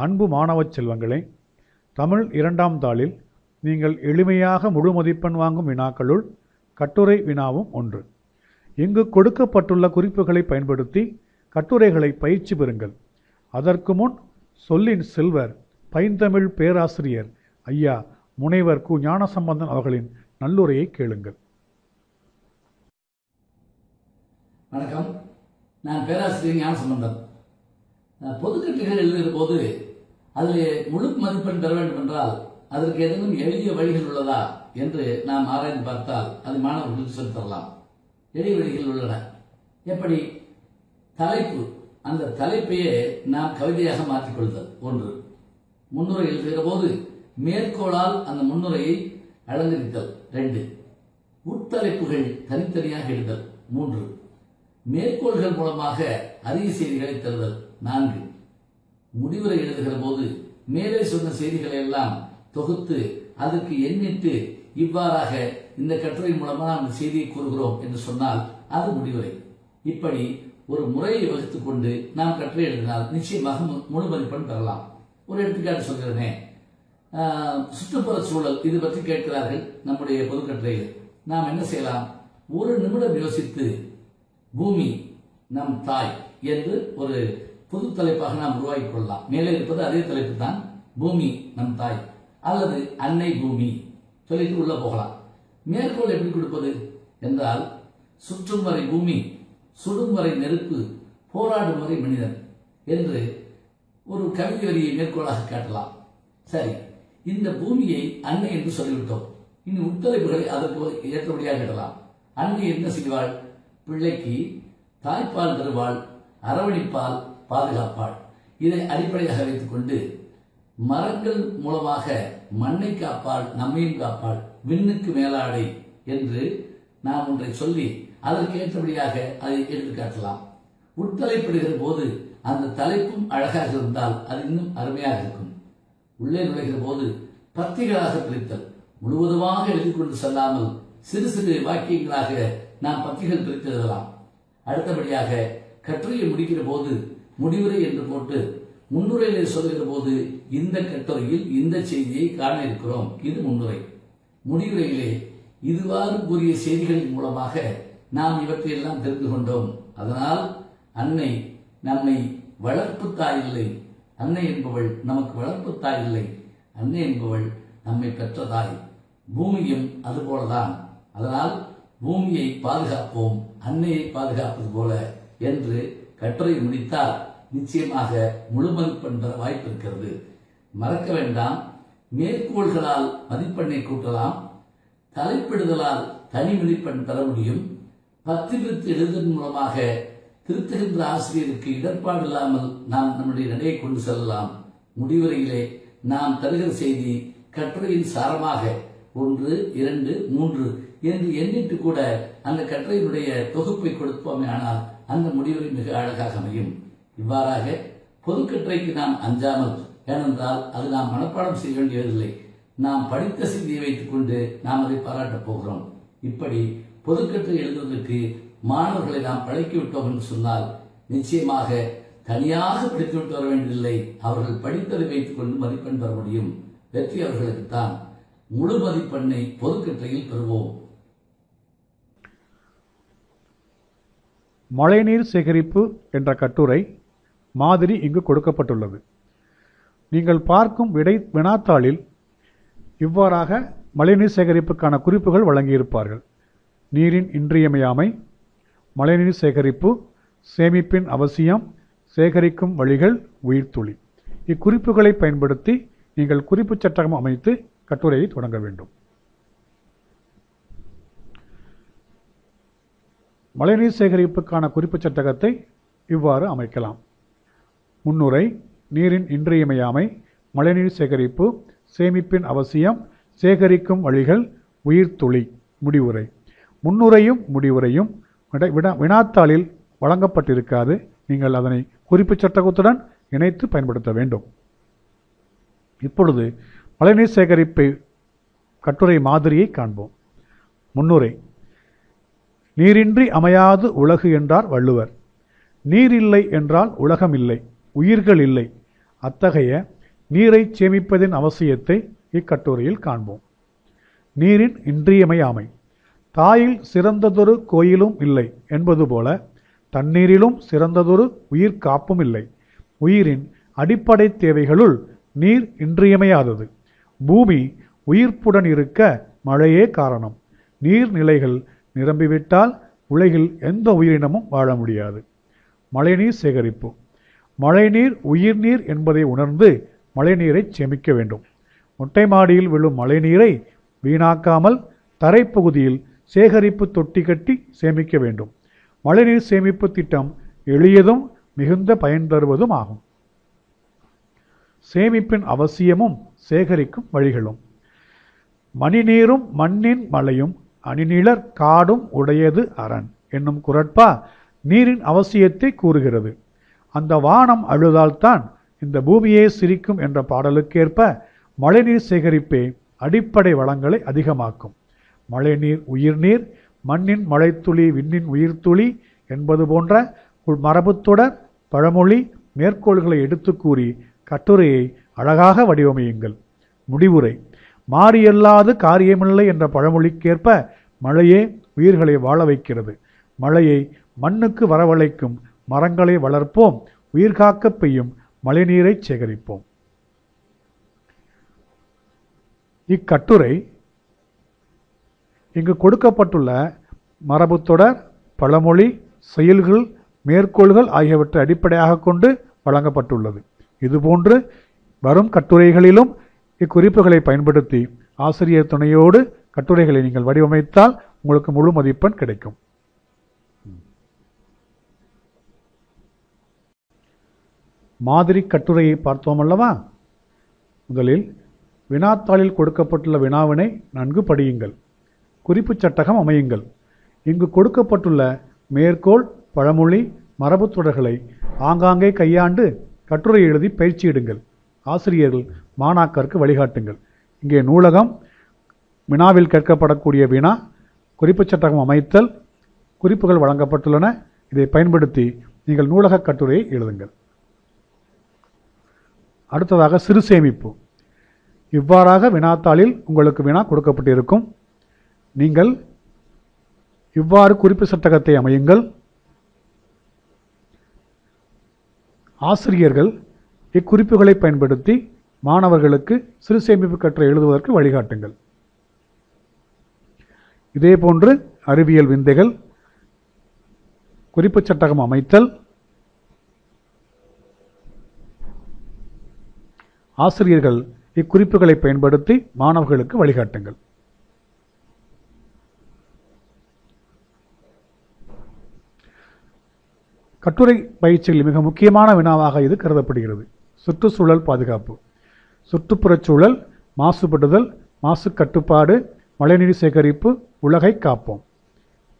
அன்பு மாணவச் செல்வங்களே, தமிழ் 2ஆம் தாளில் நீங்கள் எளிமையாக முழு மதிப்பெண் வாங்கும் வினாக்களுள் கட்டுரை வினாவும் ஒன்று. இங்கு கொடுக்கப்பட்டுள்ள குறிப்புகளை பயன்படுத்தி கட்டுரைகளை பயிற்சி பெறுங்கள். அதற்கு முன் சொல்லின் செல்வர் பைந்தமிழ் பேராசிரியர் ஐயா முனைவர் கு. ஞானசம்பந்தன் அவர்களின் நல்லுரையை கேளுங்கள். வணக்கம். நான் பேராசிரியர் ஞானசம்பந்தன். பொதுக்கட்டுரைகள் எழுதுகிற போது அதில் முழு மதிப்பெண் பெற வேண்டும் என்றால் அதற்கு ஏதேனும் எளிய வழிகள் உள்ளதா என்று நாம் ஆராய்ந்து பார்த்தால் அது மாணவர்களுக்கு சொல்லித் தரலாம். எளிய வழிகள் உள்ளன. எப்படி? தலைப்பு, அந்த தலைப்பையே நாம் கவிதையாக மாற்றிக்கொள்ளுதல் ஒன்று. முன்னுரை எழுதுகிற போது மேற்கோளால் அந்த முன்னுரையை அலங்கரித்தல் 2. உட்தலைப்புகள் தனித்தனியாக எழுதல் 3. மேற்கோள்கள் மூலமாக அரிய செய்திகளை தருதல் 4. முடிவுரை எழுதுகிற போது மேலே சொன்ன செய்திகளை எல்லாம் தொகுத்து அதற்கு எண்ணிட்டு இவ்வாறாக இந்த கட்டுரை மூலமாக நாம் செய்தியை கூறுகிறோம் என்று சொன்னால் அது முடிவுரை. இப்படி ஒரு முறையை வகுத்துக் கொண்டு நாம் கட்டுரை எழுதினால் நிச்சயமாக முழு மதிப்பெண் பெறலாம். ஒரு எடுத்துக்காட்டு சொல்கிறேனே, சுற்றுப்புற சூழல் இது பற்றி கேட்கிறார்கள் நம்முடைய பொதுக்கட்டுரையில். நாம் என்ன செய்யலாம்? ஒரு நிமிடம் யோசித்து பூமி நம் தாய் என்று ஒரு புது தலைப்பாக நாம் உருவாக்கிக் கொள்ளலாம். மேலே இருப்பது அதே தலைப்பு தான், பூமி நம் தாய் அல்லது அன்னை பூமி சொல்லிட்டு உள்ள போகலாம். மேற்கோள் எப்படி கொடுப்பது என்றால், சுற்றும் வரை பூமி, சுடும் வரை நெருப்பு, போராடும் வரை மனிதன் என்று ஒரு கவிதை வரியை மேற்கோளாக காட்டலாம். சரி, இந்த பூமியை அன்னை என்று சொல்லிவிட்டோம். இனி உட்தலைப்புகளை அதற்கு ஏற்றபடியாக இடலாம். அன்னை என்ன செய்வாள்? பிள்ளைக்கு தாய்ப்பால் தருவாள், அரவணைப்பால், பாதுகாப்பாள். இதை அடிப்படையாக வைத்துக் கொண்டு மரங்கள் மூலமாக மண்ணை காப்பாள், நம்மையும் காப்பாள், விண்ணுக்கு மேலாடை என்று நாம் ஒன்றை சொல்லி அதற்கு ஏற்றபடியாக அதை எடுத்துக்காட்டலாம். உட்தலைப்பிடுகிற போது அந்த தலைப்பும் அழகாக இருந்தால் அது இன்னும் அருமையாக இருக்கும். உள்ளே நுழைகிற போது பத்திகளாக பிரித்தல், முழுவதுமாக எழுதி கொண்டு செல்லாமல் சிறு சிறு வாக்கியங்களாக நாம் பத்திகள் பிரித்து எழுதலாம். அடுத்தபடியாக கட்டுரையை முடிக்கிற போது முடிவுரை என்று போட்டு முன்னுரையிலே சொல்லுகிற போது இந்த கட்டுரையில் இந்த செய்தியை காண இருக்கிறோம், இது முன்னுரை. முடிவுரையிலே இதுவாறு கூறிய செய்திகளின் மூலமாக நாம் இவற்றையெல்லாம் தெரிந்து கொண்டோம். அதனால் அன்னை நம்மை வளர்ப்பு தாய் இல்லை, அன்னை என்பவள் நமக்கு வளர்ப்பு தாய் இல்லை, அன்னை என்பவள் நம்மை பெற்ற தாய். பூமியும் அதுபோலதான். அதனால் பூமியை பாதுகாப்போம், அன்னையை பாதுகாப்பது போல என்று கட்டுரை முடித்தால் நிச்சயமாக முழு மதிப்பெண் பெற வாய்ப்பு இருக்கிறது. மறக்க வேண்டாம், மேற்கோள்களால் மதிப்பெண்ணை கூட்டலாம், தலைப்பிடுதலால் தனி மதிப்பெண் பெற முடியும். பத்தி பிரித்து எழுதுவதன் மூலமாக திருத்துகின்ற ஆசிரியருக்கு இடர்பாடு இல்லாமல் நாம் நம்முடைய நடையை கொண்டு செல்லலாம். முடிவுரையிலே நாம் தருகிற செய்தி கட்டுரையின் சாரமாக 1, 2, 3 என்று எண்ணிட்டு கூட அந்த கட்டுரையினுடைய தொகுப்பை கொடுப்போமே, ஆனால் அந்த முடிவுரை மிக அழகாக அமையும். இவ்வாறாக பொதுக்கட்டுரைக்கு நாம் அஞ்சாமல், ஏனென்றால் அது நாம் மனப்பாடம் செய்ய வேண்டியதில்லை, நாம் படித்த செய்தியை வைத்துக் கொண்டு நாம் அதை பாராட்டப் போகிறோம். இப்படி பொதுக்கட்டுரை எழுதுவதற்கு மாணவர்களை நாம் பழக்கிவிட்டோம் என்று சொன்னால் நிச்சயமாக தனியாக படித்துவிட்டு வர வேண்டியதில்லை. அவர்கள் படித்ததை வைத்துக் கொண்டு மதிப்பெண் பெற முடியும். வெற்றி அவர்களுக்குத்தான். முழு மதிப்பெண்ணை பொதுக்கட்டுரையில் பெறுவோம். மழைநீர் சேகரிப்பு என்ற கட்டுரை மாதிரி இங்கு கொடுக்கப்பட்டுள்ளது. நீங்கள் பார்க்கும் வினாத்தாளில் இவ்வாறாக மழைநீர் சேகரிப்புக்கான குறிப்புகள் வழங்கியிருப்பார்கள். நீரின் இன்றியமையாமை, மழைநீர் சேகரிப்பு, சேமிப்பின் அவசியம், சேகரிக்கும் வழிகள், உயிர்த்துளி. இக்குறிப்புகளை பயன்படுத்தி நீங்கள் குறிப்பு சட்டகம் அமைத்து கட்டுரையை தொடங்க வேண்டும். மழைநீர் சேகரிப்புக்கான குறிப்பு சட்டகத்தை இவ்வாறு அமைக்கலாம். முன்னுரை, நீரின் இன்றியமையாமை, மழைநீர் சேகரிப்பு, சேமிப்பின் அவசியம், சேகரிக்கும் வழிகள், உயிர்த்துளி. முடிவுரை. முன்னுரையும் முடிவுரையும் வினாத்தாளில் வழங்கப்பட்டிருக்காது. நீங்கள் அதனை குறிப்பு சட்டகத்துடன் இணைத்து பயன்படுத்த வேண்டும். இப்பொழுது மழைநீர் சேகரிப்பு கட்டுரை மாதிரியை காண்போம். முன்னுரை. நீரின்றி அமையாது உலகு என்றார் வள்ளுவர். நீர் இல்லை என்றால் உலகம் இல்லை, உயிர்கள் இல்லை. அத்தகைய நீரை சேமிப்பதின் அவசியத்தை இக்கட்டுரையில் காண்போம். நீரின் இன்றியமையாமை. தாயில் சிறந்ததொரு கோயிலும் இல்லை என்பது போல தண்ணீரிலும் சிறந்ததொரு உயிர் காப்பும் இல்லை. உயிரின் அடிப்படை தேவைகளுள் நீர் இன்றியமையாதது. பூமி உயிர்ப்புடன் இருக்க மழையே காரணம். நீர்நிலைகள் நிரம்பிவிட்டால் உலகில் எந்த உயிரினமும் வாழ முடியாது. மழைநீர் சேகரிப்பு. மழைநீர் உயிர்நீர் என்பதை உணர்ந்து மழைநீரை சேமிக்க வேண்டும். மொட்டை மாடியில் விழும் மழைநீரை வீணாக்காமல் தரைப்பகுதியில் சேகரிப்பு தொட்டி கட்டி சேமிக்க வேண்டும். மழைநீர் சேமிப்பு திட்டம் எளியதும் மிகுந்த பயன் தருவதும் ஆகும். சேமிப்பின் அவசியமும் சேகரிக்கும் வழிகளும். மணிநீரும் மண்ணின் மழையும் அணிநிழற் காடும் உடையது அரண் என்னும் குறட்பா நீரின் அவசியத்தை கூறுகிறது. அந்த வானம் அழுதால்தான் இந்த பூமியே சிரிக்கும் என்ற பாடலுக்கேற்ப மழைநீர் சேகரிப்பே அடிப்படை வளங்களை அதிகமாக்கும். மழைநீர் உயிர்நீர், மண்ணின் மழைத்துளி விண்ணின் உயிர்த்துளி என்பது போன்ற மரபுத்தொடர் பழமொழி மேற்கோள்களை எடுத்து கூறி கட்டுரையை அழகாக வடிவமையுங்கள். முடிவுரை. மாறியல்லாது காரியமில்லை என்ற பழமொழிக்கேற்ப மழையே உயிர்களை வாழ வைக்கிறது. மழையை மண்ணுக்கு வரவழைக்கும் மரங்களை வளர்ப்போம். உயிர்காக்க பெய்யும் மழைநீரை சேகரிப்போம். இக்கட்டுரை இங்கு கொடுக்கப்பட்டுள்ள மரபுத்தொடர் பழமொழி செயல்கள் மேற்கோள்கள் ஆகியவற்றை அடிப்படையாக கொண்டு வழங்கப்பட்டுள்ளது. இதுபோன்று வரும் கட்டுரைகளிலும் இக்குறிப்புகளை பயன்படுத்தி ஆசிரியர் துணையோடு கட்டுரைகளை நீங்கள் வடிவமைத்தால் உங்களுக்கு முழு மதிப்பெண் கிடைக்கும். மாதிரி கட்டுரையை பார்த்தோம் அல்லவா? முதலில் வினாத்தாளில் கொடுக்கப்பட்டுள்ள வினாவினை நன்கு படியுங்கள். குறிப்பு சட்டகம் அமையுங்கள். இங்கு கொடுக்கப்பட்டுள்ள மேற்கோள் பழமொழி மரபுத் தொடர்களை ஆங்காங்கே கையாண்டு கட்டுரை எழுதி பயிற்சியிடுங்கள். ஆசிரியர்கள் மாணாக்கருக்கு வழிகாட்டுங்கள். இங்கே நூலகம், வினாவில் கேட்கப்படக்கூடிய வினா, குறிப்பு சட்டகம் அமைத்தல், குறிப்புகள் வழங்கப்பட்டுள்ளன. இதை பயன்படுத்தி நீங்கள் நூலக கட்டுரையை எழுதுங்கள். அடுத்ததாக சிறு சேமிப்பு. இவ்வாறாக வினாத்தாளில் உங்களுக்கு வினா கொடுக்கப்பட்டிருக்கும். நீங்கள் இவ்வாறு குறிப்பு சட்டகத்தை அமையுங்கள். ஆசிரியர்கள் இக்குறிப்புகளை பயன்படுத்தி மாணவர்களுக்கு சிறு சேமிப்பு கட்டுரை எழுதுவதற்கு வழிகாட்டுங்கள். இதேபோன்று அறிவியல் விந்தைகள், குறிப்பு சட்டகம் அமைத்தல், ஆசிரியர்கள் இக்குறிப்புகளை பயன்படுத்தி மாணவர்களுக்கு வழிகாட்டுங்கள். கட்டுரை பயிற்சியில் மிக முக்கியமான வினாவாக இது கருதப்படுகிறது. சுற்றுச்சூழல் பாதுகாப்பு. சுற்றுப்புறச் சூழல், மாசுபடுதல், மாசு கட்டுப்பாடு, மழைநீர் சேகரிப்பு, உலகை காப்போம்.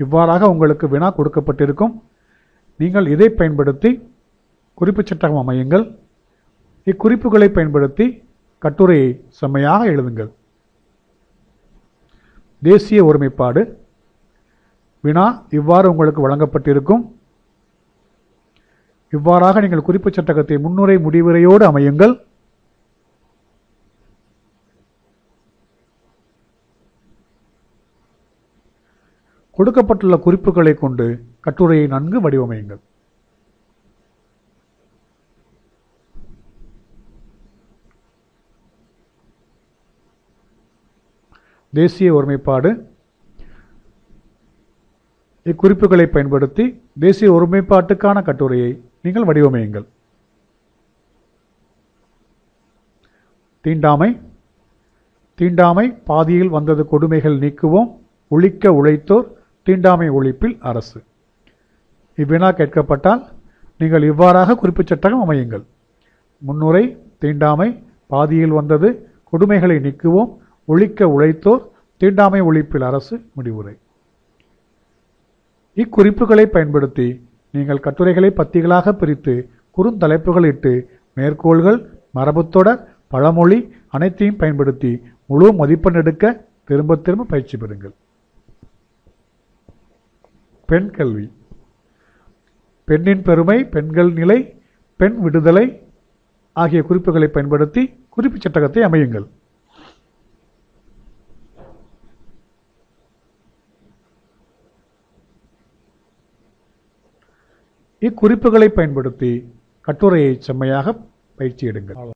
இவ்வாறாக உங்களுக்கு வினா கொடுக்கப்பட்டிருக்கும். நீங்கள் இதை பயன்படுத்தி குறிப்பு சட்டகம் அமையுங்கள். இக்குறிப்புகளை பயன்படுத்தி கட்டுரையை செம்மையாக எழுதுங்கள். தேசிய ஒருமைப்பாடு. வினா இவ்வாறு உங்களுக்கு வழங்கப்பட்டிருக்கும். இவ்வாறாக நீங்கள் குறிப்பு சட்டகத்தை முன்னுரை முடிவுரையோடு அமையுங்கள். கொடுக்கப்பட்டுள்ள குறிப்புகளை கொண்டு கட்டுரையை நன்கு வடிவமையுங்கள். தேசிய ஒருமைப்பாடு. இக்குறிப்புகளை பயன்படுத்தி தேசிய ஒருமைப்பாட்டுக்கான கட்டுரையை நீங்கள் வடிவமையுங்கள். தீண்டாமை. தீண்டாமை பாதியில் வந்தது கொடுமைகள் நீக்குவோம், ஒழிக்க உழைத்தோர், தீண்டாமை ஒழிப்பில் அரசு. இவ்வினா கேட்கப்பட்டால் நீங்கள் இவ்வாறாக குறிப்பு சட்டகம் அமையுங்கள். முன்னுரை தீண்டாமை பாதியில் வந்தது கொடுமைகளை நீக்குவோம், ஒழிக்க உழைத்தோர், தீண்டாமை ஒழிப்பில் அரசு. முடிவுரை. இக்குறிப்புகளை பயன்படுத்தி நீங்கள் கட்டுரைகளை பத்திகளாக பிரித்து குறுந்தலைப்புகள் இட்டு மேற்கோள்கள், மரபுத்தொடர், பழமொழி அனைத்தையும் பயன்படுத்தி முழு மதிப்பெண் எடுக்க திரும்ப திரும்ப பயிற்சி பெறுங்கள். பெண் கல்வி. பெண்ணின் பெருமை, பெண்கள் நிலை, பெண் விடுதலை, ஆகிய குறிப்புகளை பயன்படுத்தி குறிப்பு சட்டகத்தை அமையுங்கள். இக்குறிப்புகளை பயன்படுத்தி கட்டுரையை செம்மையாக பயிற்சி எடுங்கள்.